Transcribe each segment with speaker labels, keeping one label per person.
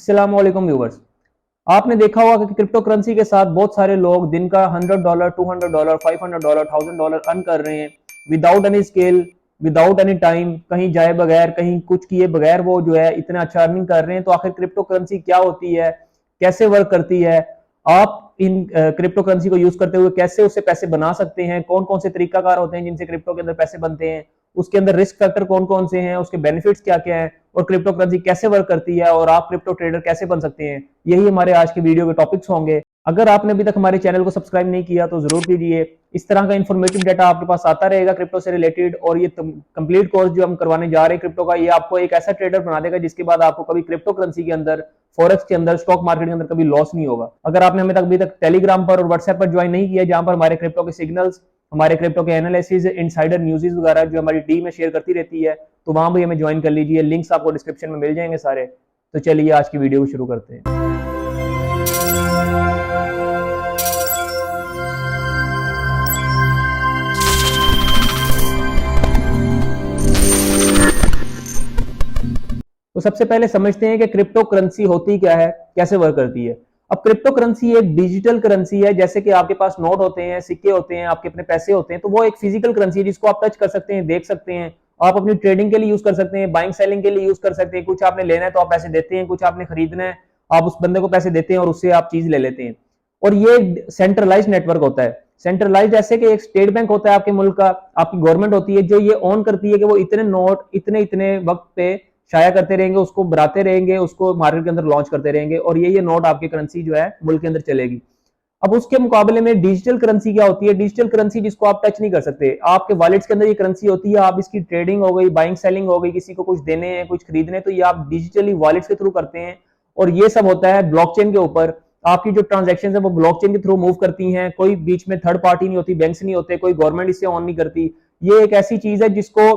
Speaker 1: अस्सलाम वालेकुम व्यूवर्स। आपने देखा होगा कि क्रिप्टो करेंसी के साथ बहुत सारे लोग दिन का $100, $200, $500, $1000 अर्न कर रहे हैं without any skill, without any time, कहीं जाए बगैर, कहीं कुछ किए बगैर वो जो है इतना अच्छा अर्निंग कर रहे हैं। तो आखिर क्रिप्टो करेंसी क्या होती है, कैसे वर्क करती है, आप इन क्रिप्टो करेंसी को यूज करते हुए कैसे उससे पैसे बना सकते हैं, कौन कौन से तरीकाकार होते हैं जिनसे क्रिप्टो के अंदर पैसे बनते हैं, उसके अंदर रिस्क फैक्टर कौन कौन से हैं, उसके बेनिफिट्स क्या क्या हैं और क्रिप्टो करेंसी कैसे वर्क करती है और आप क्रिप्टो ट्रेडर कैसे बन सकते हैं, यही हमारे आज के वीडियो के टॉपिक्स होंगे। अगर आपने अभी तक हमारे चैनल को सब्सक्राइब नहीं किया तो जरूर कीजिए। इस तरह का इन्फॉर्मेटिव डाटा आपके पास आता रहेगा क्रिप्टो से रिलेटेड। और ये कंप्लीट कोर्स जो हम करवाने जा रहे हैं क्रिप्टो का, ये आपको एक ऐसा ट्रेडर बना देगा जिसके बाद आपको कभी क्रिप्टो करेंसी के अंदर, फॉरेक्स के अंदर, स्टॉक मार्केट के अंदर कभी लॉस नहीं होगा। अगर आपने हमें अभी तक टेलीग्राम पर और व्हाट्सएप पर ज्वाइन नहीं किया, जहां पर हमारे क्रिप्टो के सिग्नल्स, हमारे क्रिप्टो के एनालिसिस, इनसाइडर न्यूज़ वगैरह जो हमारी टीम में शेयर करती रहती है, तो वहां भी हमें ज्वाइन कर लीजिए। लिंक्स आपको डिस्क्रिप्शन में मिल जाएंगे सारे। तो चलिए आज की वीडियो को शुरू करते हैं। तो सबसे पहले समझते हैं कि क्रिप्टो करेंसी होती क्या है, कैसे वर्क करती है। अब क्रिप्टो करेंसी एक डिजिटल करेंसी है। जैसे कि आपके पास नोट होते हैं, सिक्के होते हैं, आपके अपने पैसे होते हैं, तो वो एक फिजिकल करेंसी है जिसको आप टच कर सकते हैं, देख सकते हैं। आप अपनी ट्रेडिंग के लिए यूज कर सकते हैं, बाइंग सेलिंग के लिए यूज कर सकते हैं। कुछ आपने लेना है तो आप पैसे देते हैं, कुछ आपने खरीदना है आप उस बंदे को पैसे देते हैं और उससे आप चीज ले लेते हैं। और ये सेंट्रलाइज नेटवर्क होता है। सेंट्रलाइज जैसे कि एक स्टेट बैंक होता है आपके मुल्क का, आपकी गवर्नमेंट होती है जो ये ऑन करती है कि वो इतने नोट इतने इतने वक्त पे शाया करते रहेंगे, उसको बनाते रहेंगे, उसको मार्केट के अंदर लॉन्च करते रहेंगे और ये नोट आपकी करेंसी जो है मुल्क के अंदर चलेगी। अब उसके मुकाबले में डिजिटल करेंसी क्या होती है? डिजिटल करेंसी जिसको आप टच नहीं कर सकते, आपके वॉलेट्स के अंदर ये करेंसी होती है। आप इसकी ट्रेडिंग हो गई, बाइंग सेलिंग हो गई, किसी को कुछ देने हैं, कुछ खरीदने हैं, तो ये आप डिजिटली वॉलेट्स के थ्रू करते हैं। और ये सब होता है ब्लॉकचेन के ऊपर। आपकी जो ट्रांजेक्शन है वो ब्लॉकचेन के थ्रू मूव करती हैं, कोई बीच में थर्ड पार्टी नहीं होती, बैंक्स नहीं होते, कोई गवर्नमेंट इसे ऑन नहीं करती। ये एक ऐसी चीज है जिसको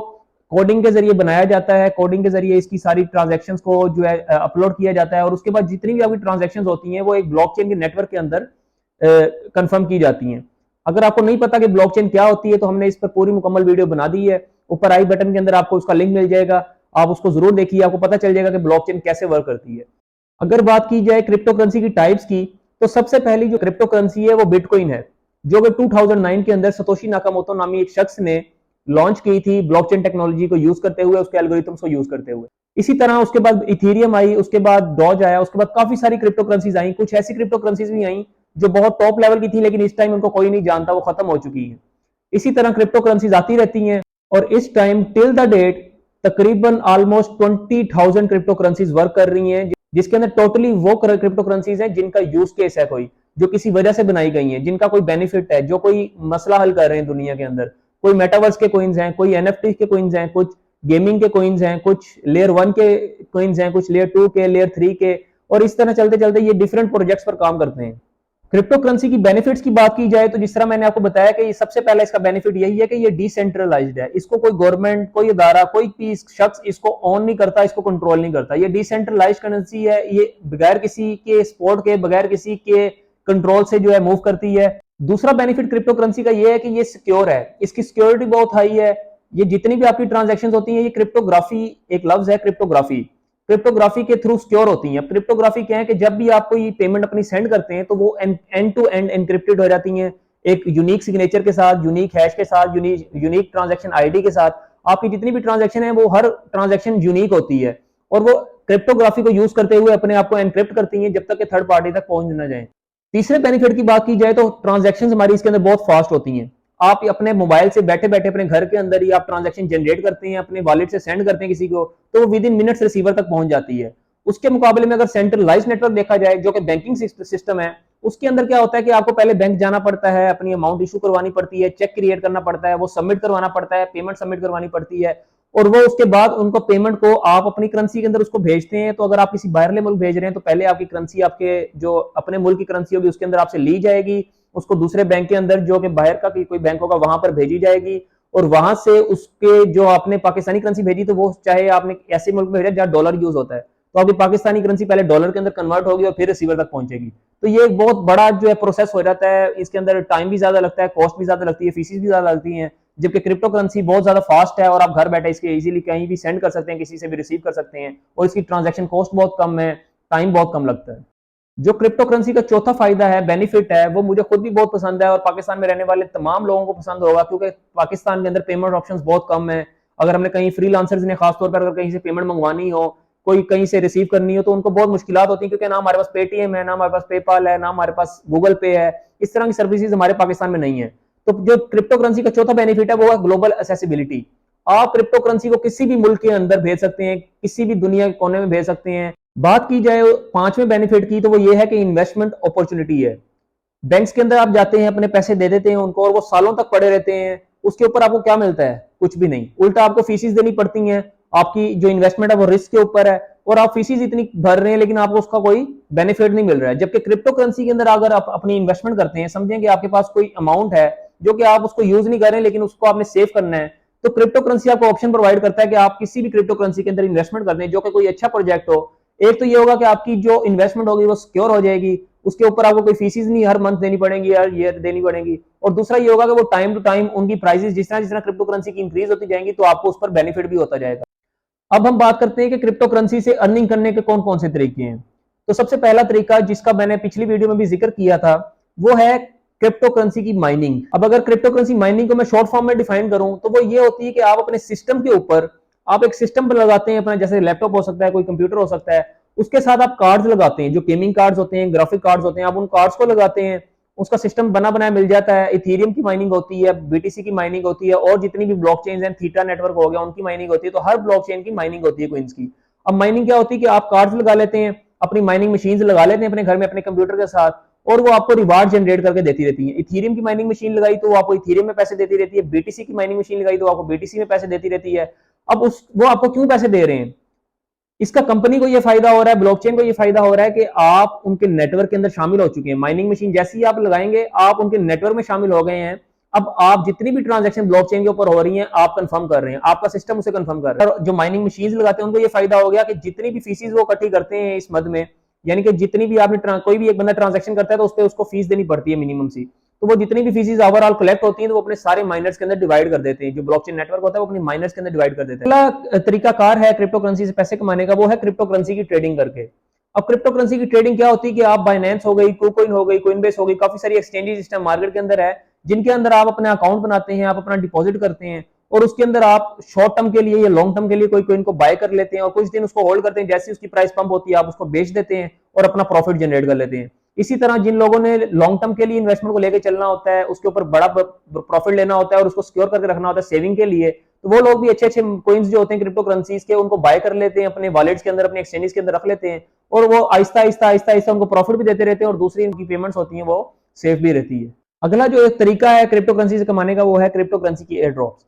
Speaker 1: कोडिंग के जरिए बनाया जाता है। कोडिंग के जरिए इसकी सारी ट्रांजैक्शंस को जो है अपलोड किया जाता है और उसके बाद जितनी भी आपकी ट्रांजैक्शंस होती हैं वो एक ब्लॉकचेन के नेटवर्क के अंदर कंफर्म की जाती हैं। अगर आपको नहीं पता कि ब्लॉकचेन क्या होती है तो हमने इस पर पूरी मुकम्मल वीडियो बना दी है। ऊपर आई बटन के अंदर आपको उसका लिंक मिल जाएगा, आप उसको जरूर देखिए, आपको पता चल जाएगा कि ब्लॉकचेन कैसे वर्क करती है। अगर बात की जाए क्रिप्टो करेंसी की टाइप्स की, तो सबसे पहली जो क्रिप्टो करेंसी है वो बिटकॉइन है, जो कि 2009 के अंदर सतोशी नाकामोटो नामी एक शख्स ने लॉन्च की थी ब्लॉकचेन टेक्नोलॉजी को यूज करते हुए, उसके एल्गोरिथम्स को यूज करते हुए। इसी तरह उसके बाद इथेरियम आई, उसके बाद डॉज आया, उसके बाद काफी सारी क्रिप्टो करेंसीज आई। कुछ ऐसी क्रिप्टो करेंसीज भी आई जो बहुत टॉप लेवल की थी लेकिन इस टाइम उनको कोई नहीं जानता, वो खत्म हो चुकी है। इसी तरह क्रिप्टो करेंसीज आती रहती हैं और इस टाइम टिल द डेट तकरीबन ऑलमोस्ट 20,000 क्रिप्टो करेंसीज वर्क कर रही हैं, जिसके अंदर टोटली वो क्रिप्टो करेंसीज हैं जिनका यूज केस है, कोई जो किसी वजह से बनाई गई है, जिनका कोई बेनिफिट है, जो कोई मसला हल कर रहे हैं दुनिया के अंदर। कोई मेटावर्स के कोइंस हैं, कोई एनएफटी के कोइंस हैं, कुछ गेमिंग के कोइंस हैं, कुछ लेयर 1 के कोइंस हैं, कुछ लेयर 2 के, लेयर 3 के, और इस तरह चलते चलते ये डिफरेंट प्रोजेक्ट्स पर काम करते हैं। क्रिप्टो करेंसी की बेनिफिट्स की बात की जाए तो जिस तरह मैंने आपको बताया कि सबसे पहला इसका बेनिफिट यही है कि ये डिसेंट्रलाइज्ड है। इसको कोई गवर्नमेंट, कोई अदारा, कोई भी शख्स इसको ऑन नहीं करता, इसको कंट्रोल नहीं करता। ये डिसेंट्रलाइज्ड करेंसी है, ये बगैर किसी के सपोर्ट के, बगैर किसी के कंट्रोल से जो है मूव करती है। दूसरा बेनिफिट क्रिप्टो करेंसी का ये है कि ये सिक्योर है, इसकी सिक्योरिटी बहुत हाई है। ये जितनी भी आपकी ट्रांजैक्शंस होती हैं, ये क्रिप्टोग्राफी, एक लफ्ज है क्रिप्टोग्राफी, क्रिप्टोग्राफी के थ्रू सिक्योर होती हैं। क्रिप्टोग्राफी क्या है कि जब भी आप कोई पेमेंट अपनी सेंड करते हैं तो वो एंड टू एंड एनक्रिप्टेड हो जाती हैं, एक यूनिक सिग्नेचर के साथ, यूनिक हैश के साथ, यूनिक ट्रांजैक्शन आईडी के साथ। आपकी जितनी भी ट्रांजैक्शन है वो हर ट्रांजैक्शन यूनिक होती है और वो क्रिप्टोग्राफी को यूज करते हुए अपने आप को एनक्रिप्ट करती हैं जब तक कि थर्ड पार्टी तक पहुंच न जाए। तीसरे बेनिफिट की बात की जाए तो ट्रांजैक्शंस हमारी इसके अंदर बहुत फास्ट होती हैं। आप अपने मोबाइल से बैठे बैठे अपने घर के अंदर ही आप ट्रांजैक्शन जनरेट करते हैं, अपने वॉलेट से सेंड करते हैं किसी को, तो वो विद इन मिनट्स रिसीवर तक पहुंच जाती है। उसके मुकाबले में अगर सेंट्रलाइज्ड नेटवर्क देखा जाए, जो कि बैंकिंग सिस्टम है, उसके अंदर क्या होता है कि आपको पहले बैंक जाना पड़ता है, अपनी अमाउंट इशू करवानी पड़ती है, चेक क्रिएट करना पड़ता है, वो सबमिट करवाना पड़ता है, पेमेंट सबमिट करवानी पड़ती है, और वो उसके बाद उनको पेमेंट को आप अपनी करेंसी के अंदर उसको भेजते हैं। तो अगर आप किसी बाहरले मुल्क भेज रहे हैं तो पहले आपकी करेंसी, आपके जो अपने मुल्क की करेंसी होगी उसके अंदर आपसे ली जाएगी, उसको दूसरे बैंक के अंदर, जो कि बाहर का कोई बैंक होगा, वहां पर भेजी जाएगी, और वहां से उसके जो आपने पाकिस्तानी करेंसी भेजी, तो वो चाहे आपने ऐसे मुल्क में भेजा जहां डॉलर यूज होता है, तो आपकी पाकिस्तानी करेंसी पहले डॉलर के अंदर कन्वर्ट होगी और फिर रिसीवर तक पहुंचेगी। तो ये एक बहुत बड़ा जो है प्रोसेस हो जाता है। इसके अंदर टाइम भी ज्यादा लगता है, कॉस्ट भी ज्यादा लगती है, फीसिस भी ज्यादा लगती है। जबकि क्रिप्टो करेंसी बहुत ज्यादा फास्ट है और आप घर बैठे इसके इजीली कहीं भी सेंड कर सकते हैं, किसी से भी रिसीव कर सकते हैं, और इसकी ट्रांजैक्शन कॉस्ट बहुत कम है। टाइम बहुत कम लगता है। जो क्रिप्टो करेंसी का चौथा फायदा है, बेनिफिट है, वो मुझे खुद भी बहुत पसंद है और पाकिस्तान में रहने वाले तमाम लोगों को पसंद होगा, क्योंकि पाकिस्तान के अंदर पेमेंट ऑप्शंस बहुत कम है। अगर हमने कहीं फ्रीलांसर्स ने खासतौर पर अगर कहीं से पेमेंट मंगवानी हो, कोई कहीं से रिसीव करनी हो, तो उनको बहुत मुश्किलात होती है, क्योंकि ना हमारे पास पेटीएम है, ना हमारे पास पेपाल है, ना हमारे पास गूगल पे है। इस तरह की सर्विसेज हमारे पाकिस्तान में नहीं है। तो जो क्रिप्टो करेंसी का चौथा बेनिफिट है वो है ग्लोबल एक्सेसिबिलिटी। आप क्रिप्टो करेंसी को किसी भी मुल्क के अंदर भेज सकते हैं, किसी भी दुनिया के कोने में भेज सकते हैं। बात की जाए पांचवें बेनिफिट की, तो वो ये है कि इन्वेस्टमेंट अपॉर्चुनिटी है। बैंक्स के अंदर आप जाते हैं, अपने पैसे दे देते हैं उनको और वो सालों तक पड़े रहते हैं। उसके ऊपर आपको क्या मिलता है? कुछ भी नहीं। उल्टा आपको फीसिस देनी पड़ती हैं। आपकी जो इन्वेस्टमेंट है वो रिस्क के ऊपर है और आप फीसिस इतनी भर रहे हैं, लेकिन आपको उसका कोई बेनिफिट नहीं मिल रहा है। जबकि क्रिप्टो करेंसी के अंदर अगर आप अपनी इन्वेस्टमेंट करते हैं, समझें कि आपके पास कोई अमाउंट है जो कि आप उसको यूज नहीं कर रहे हैं, लेकिन उसको आपने सेव करना है, तो क्रिप्टो करेंसी आपको ऑप्शन प्रोवाइड करता है कि आप किसी भी क्रिप्टो करेंसी के अंदर इन्वेस्टमेंट कर दें, जो कि कोई अच्छा प्रोजेक्ट हो। एक तो ये होगा कि आपकी जो इन्वेस्टमेंट होगी वो सिक्योर हो जाएगी, उसके ऊपर आपको कोई फीसिस नहीं हर मंथ देनी पड़ेगी या ईयर देनी पड़ेगी। और दूसरा ये होगा कि वो टाइम टू टाइम उनकी प्राइसेस जिस तरह क्रिप्टो करेंसी की इंक्रीज होती जाएंगी, तो आपको उस पर बेनिफिट भी होता जाएगा। अब हम बात करते हैं कि क्रिप्टो करेंसी से अर्निंग करने के कौन कौन से तरीके हैं। तो सबसे पहला तरीका, जिसका मैंने पिछली वीडियो में भी जिक्र किया था, वो है क्रिप्टो करेंसी की माइनिंग। अब अगर क्रिप्टो करेंसी माइनिंग को मैं शॉर्ट फॉर्म में डिफाइन करूं, तो वो ये होती है कि आप अपने सिस्टम के ऊपर, आप एक सिस्टम पर लगाते हैं अपना, जैसे लैपटॉप हो सकता है, कोई कंप्यूटर हो सकता है, उसके साथ आप कार्ड्स लगाते हैं, जो गेमिंग कार्ड्स होते हैं, ग्राफिक कार्ड्स होते हैं, आप उन कार्ड्स को लगाते हैं। उसका सिस्टम बना बनाया मिल जाता है। इथेरियम की माइनिंग होती है, बीटीसी की माइनिंग होती है, और जितनी भी ब्लॉकचेन्स हैं, थीटा नेटवर्क हो गया, उनकी माइनिंग होती है। तो हर ब्लॉकचेन की माइनिंग होती है कोइंस की। अब माइनिंग क्या होती है कि आप कार्ड्स लगा लेते हैं, अपनी माइनिंग मशीन लगा लेते हैं अपने घर में अपने कंप्यूटर के साथ, और वो आपको रिवार्ड जनरेट करके देती रहती है। इथेरियम की माइनिंग मशीन लगाई तो वो आपको इथेरियम में पैसे देती रहती है, बीटीसी की माइनिंग मशीन लगाई तो आपको बीटीसी में पैसे देती रहती है। अब उस वो आपको क्यों पैसे दे रहे हैं? इसका कंपनी को ये फायदा हो रहा है, ब्लॉकचेन को ये फायदा हो रहा है कि आप उनके नेटवर्क के अंदर शामिल हो चुके हैं। माइनिंग मशीन जैसे ही आप लगाएंगे, आप उनके नेटवर्क में शामिल हो गए हैं। अब आप जितनी भी ट्रांजैक्शन ब्लॉकचेन के ऊपर हो रही हैं, आप कंफर्म कर रहे हैं, आपका सिस्टम उसे कंफर्म कर रहा है। और जो माइनिंग मशीन लगाते हैं उनको ये फायदा हो गया कि जितनी भी फीसिस वो इकट्ठी करते हैं इस मद में, यानी कि जितनी भी आपने कोई भी एक बंदा ट्रांजैक्शन करता है तो उस पर उसको फीस देनी पड़ती है मिनिमम सी, तो वो जितनी भी फीसिस ओवरऑल कलेक्ट होती हैं तो वो अपने सारे माइनर्स के अंदर डिवाइड कर देते हैं। जो ब्लॉकचेन नेटवर्क होता है वो अपने माइनर्स के अंदर डिवाइड कर देते हैं। अगला तरीका कार है क्रिप्टो करेंसी से पैसे कमाने का, वो है क्रिप्टो करेंसी की ट्रेडिंग करके। अब क्रिप्टो करेंसी की ट्रेडिंग क्या होती है कि आप बाइनेंस हो गई, कुकॉइन हो गई, कोइनबेस हो गई, काफी सारी एक्सचेंजेस सिस्टम मार्केट के अंदर है, जिनके अंदर आप अपना अकाउंट बनाते हैं, आप अपना डिपॉजिट करते हैं, और उसके अंदर आप शॉर्ट टर्म के लिए या लॉन्ग टर्म के लिए कोई कोइन को बाय कर लेते हैं और कुछ दिन उसको होल्ड करते हैं। जैसे उसकी प्राइस पंप होती है, आप उसको बेच देते हैं और अपना प्रॉफिट जनरेट कर लेते हैं। इसी तरह जिन लोगों ने लॉन्ग टर्म के लिए इन्वेस्टमेंट को लेकर चलना होता है, उसके ऊपर बड़ा प्रॉफिट लेना होता है और उसको सिक्योर करके रखना होता है सेविंग के लिए, तो वो लोग भी अच्छे अच्छे कोइंस जो होते हैं क्रिप्टो करेंसीज के, उनको बाय कर लेते हैं, अपने वॉलेट्स के अंदर, अपने एक्सचेंजेस के अंदर रख लेते हैं, और वो आहिस्ता आहिस्ता आहिस्ता आहिस्ता उनको प्रॉफिट भी देते रहते हैं और दूसरी इनकी पेमेंट्स होती हैं वो सेफ भी रहती है। अगला जो एक तरीका है क्रिप्टो करेंसी से कमाने का, वो है क्रिप्टो करेंसी की एयर ड्रॉप्स।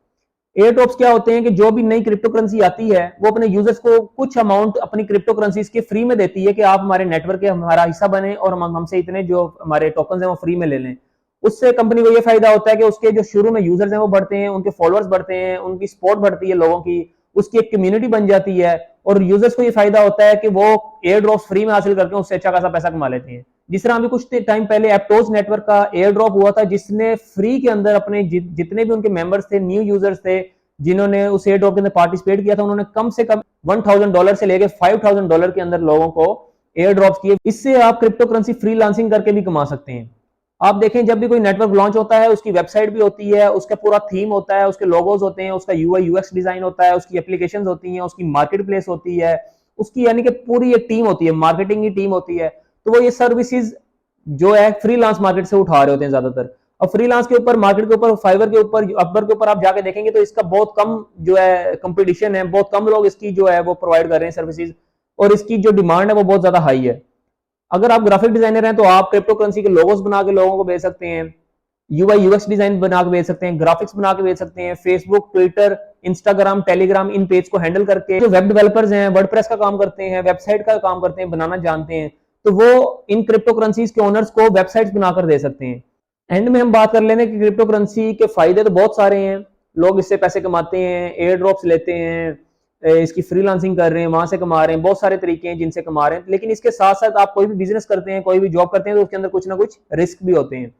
Speaker 1: एयर ड्रॉप्स क्या होते हैं कि जो भी नई क्रिप्टो करेंसी आती है, वो अपने यूजर्स को कुछ अमाउंट अपनी क्रिप्टो करेंसीज के फ्री में देती है कि आप हमारे नेटवर्क के हमारा हिस्सा बने और हमसे इतने जो हमारे टोकन है वो फ्री में ले लें। उससे कंपनी को ये फायदा होता है कि उसके जो शुरू में यूजर्स हैं वो बढ़ते हैं, उनके फॉलोअर्स बढ़ते हैं, उनकी सपोर्ट बढ़ती है लोगों की, उसकी एक कम्युनिटी बन जाती है, और यूजर्स को ये फायदा होता है कि वो एयर ड्रॉप्स फ्री में हासिल करके उससे अच्छा खासा पैसा कमा लेते हैं। जिस तरह अभी कुछ टाइम पहले एप्टोज नेटवर्क का एयर ड्रॉप हुआ था, जिसने फ्री के अंदर अपने जितने भी उनके मेंबर्स थे, न्यू यूजर्स थे, जिन्होंने उस एयर ड्रॉप के अंदर पार्टिसिपेट किया था, उन्होंने कम से कम $1000 से लेकर $5000 के अंदर लोगों को एयर ड्रॉप किए। इससे आप क्रिप्टो करेंसी फ्रीलांसिंग करके भी कमा सकते हैं। आप देखें, जब भी कोई नेटवर्क लॉन्च होता है, उसकी वेबसाइट भी होती है, उसका पूरा थीम होता है, उसके लोगोज होते हैं, उसका यूआई यूएक्स डिजाइन होता है, उसकी एप्लीकेशंस होती हैं, उसकी मार्केट प्लेस होती है, उसकी यानी कि पूरी एक टीम होती है, मार्केटिंग की टीम होती है। तो वो ये सर्विसेज जो है फ्रीलांस मार्केट से उठा रहे होते हैं ज्यादातर। और फ्रीलांस के ऊपर, मार्केट के ऊपर, फाइवर के ऊपर, अपवर के ऊपर आप जाके देखेंगे तो इसका बहुत कम जो है कंपटीशन है, बहुत कम लोग इसकी जो है वो प्रोवाइड कर रहे हैं सर्विसेज, और इसकी जो डिमांड है वो बहुत ज्यादा हाई है। अगर आप ग्राफिक डिजाइनर हैं तो आप क्रिप्टो करेंसी के लोगोस बना के लोगों को भेज सकते हैं, यूआई यूएक्स डिजाइन बना के भेज सकते हैं, ग्राफिक्स बना के भेज सकते हैं, फेसबुक, ट्विटर, इंस्टाग्राम, टेलीग्राम, इन पेज को हैंडल करके। जो वेब डेवलपर्स हैं, वर्डप्रेस का काम करते हैं, वेबसाइट का काम करते हैं, बनाना जानते हैं, तो वो इन क्रिप्टो करेंसीज के ओनर्स को वेबसाइट्स बनाकर दे सकते हैं। एंड में हम बात कर लेते हैं कि क्रिप्टो करेंसी के फायदे तो बहुत सारे हैं, लोग इससे पैसे कमाते हैं, एयर ड्रॉप्स लेते हैं, इसकी फ्रीलांसिंग कर रहे हैं, वहां से कमा रहे हैं, बहुत सारे तरीके हैं जिनसे कमा रहे हैं। लेकिन इसके साथ साथ आप कोई भी बिजनेस करते हैं, कोई भी जॉब करते हैं, तो उसके अंदर कुछ ना कुछ रिस्क भी होते हैं।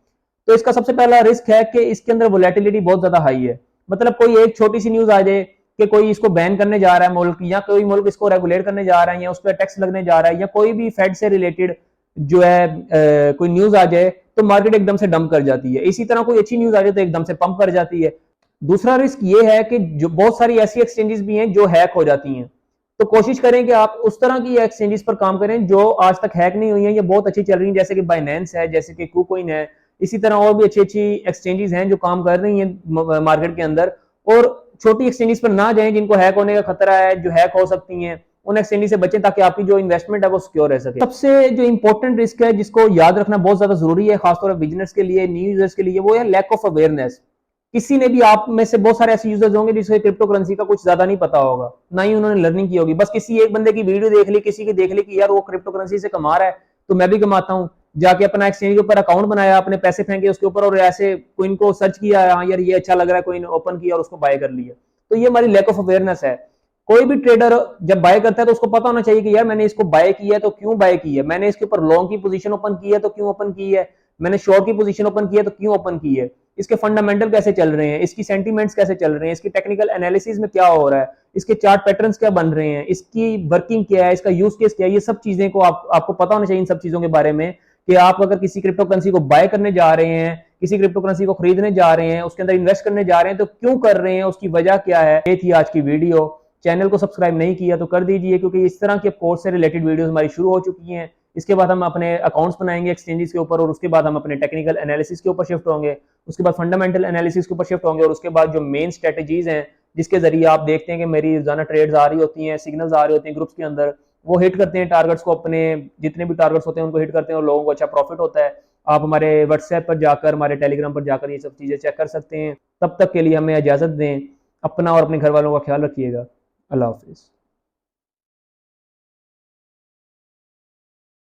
Speaker 1: तो इसका सबसे पहला रिस्क है कि इसके अंदर वोलेटिलिटी बहुत ज्यादा हाई है। मतलब कोई एक छोटी सी न्यूज आ जाए, कि कोई इसको बैन करने जा रहा है मुल्क, या कोई मुल्क इसको रेगुलेट करने जा रहा है, या उस पर टैक्स लगने जा रहा है, या कोई भी फेड से रिलेटेड जो है कोई न्यूज आ जाए तो मार्केट एकदम से डंप कर जाती है। इसी तरह कोई अच्छी न्यूज आ जाए तो एकदम से पंप कर जाती है। दूसरा रिस्क ये है कि जो बहुत सारी ऐसी एक्सचेंजेस भी हैं जो हैक हो जाती हैं, तो कोशिश करें कि आप उस तरह की एक्सचेंजेस पर काम करें जो आज तक हैक नहीं हुई हैं, ये बहुत अच्छी चल रही हैं, जैसे कि बाइनेंस है, जैसे कि KuCoin है। इसी तरह और भी अच्छी अच्छी एक्सचेंजेस हैं जो काम कर रही हैं मार्केट के अंदर। और छोटी एक्सचेंजेस पर ना जाएं जिनको हैक होने का खतरा है, जो हैक हो सकती हैं, उन एक्सचेंजेस से बचें ताकि आपकी जो इन्वेस्टमेंट है वो सिक्योर रह सके। सबसे जो इंपॉर्टेंट रिस्क है जिसको याद रखना बहुत ज्यादा जरूरी है, खासतौर पर बिजनेस के लिए, न्यू यूजर्स के लिए, वो है लैक ऑफ अवेयरनेस। किसी ने भी, आप में से बहुत सारे ऐसे यूजर्स होंगे जिसे क्रिप्टो करेंसी का कुछ ज्यादा नहीं पता होगा, ना ही उन्होंने लर्निंग की होगी। बस किसी एक बंदे की वीडियो देख ली, किसी की देख ली कि यार वो क्रिप्टो करेंसी से कमा रहा है तो मैं भी कमाता हूँ, जाके अपना एक्सचेंज के ऊपर अकाउंट बनाया, अपने पैसे फेंके उसके ऊपर और ऐसे कोइन को सर्च किया, हाँ यार ये अच्छा लग रहा है, कोइन ओपन किया और उसको बाय कर लिया। तो ये हमारी लैक ऑफ अवेयरनेस है। कोई भी ट्रेडर जब बाय करता है तो उसको पता होना चाहिए कि यार मैंने इसको बाय किया है तो क्यों बाय की है, मैंने इसके ऊपर लॉन्ग की पोजीशन ओपन की है तो क्यों ओपन की है, मैंने शॉर्ट की पोजीशन ओपन की है तो क्यों ओपन की है, इसके फंडामेंटल कैसे चल रहे हैं, इसकी सेंटीमेंट्स कैसे चल रहे हैं, इसकी टेक्निकल एनालिसिस में क्या हो रहा है, इसके चार्ट पैटर्न्स क्या बन रहे हैं, इसकी वर्किंग क्या है, इसका यूज केस क्या है। ये सब चीजें को आपको पता होना चाहिए इन सब चीजों के बारे में, कि आप अगर किसी क्रिप्टो करेंसी को बाय करने जा रहे हैं, किसी क्रिप्टो करेंसी को खरीदने जा रहे हैं, उसके अंदर इन्वेस्ट करने जा रहे हैं, तो क्यों कर रहे हैं, उसकी वजह क्या है। ये थी आज की वीडियो। चैनल को सब्सक्राइब नहीं किया तो कर दीजिए, क्योंकि इस तरह के कोर्स से रिलेटेड वीडियोस हमारी शुरू हो चुकी हैं। इसके बाद हम अपने अकाउंट्स बनाएंगे एक्सचेंजेस के ऊपर, और उसके बाद हम अपने टेक्निकल एनालिसिस के ऊपर शिफ्ट होंगे, उसके बाद फंडामेंटल एनालिसिस के ऊपर शिफ्ट होंगे, और उसके बाद जो मेन स्ट्रेटजीज हैं जिसके जरिए आप देखते हैं कि मेरी रोजाना ट्रेड्स आ रही होती हैं, सिग्नल्स आ रही होती हैं ग्रुप्स के अंदर, वो हिट करते हैं टारगेट्स को, अपने जितने भी टारगेट्स होते हैं उनको हिट करते हैं और लोगों को अच्छा प्रॉफिट होता है। आप हमारे व्हाट्सएप पर जाकर, हमारे टेलीग्राम पर जाकर ये सब चीजें चेक कर सकते हैं। तब तक के लिए हमें इजाजत दें। अपना और अपने घर वालों का ख्याल रखिएगा। अल्लाह हाफिज।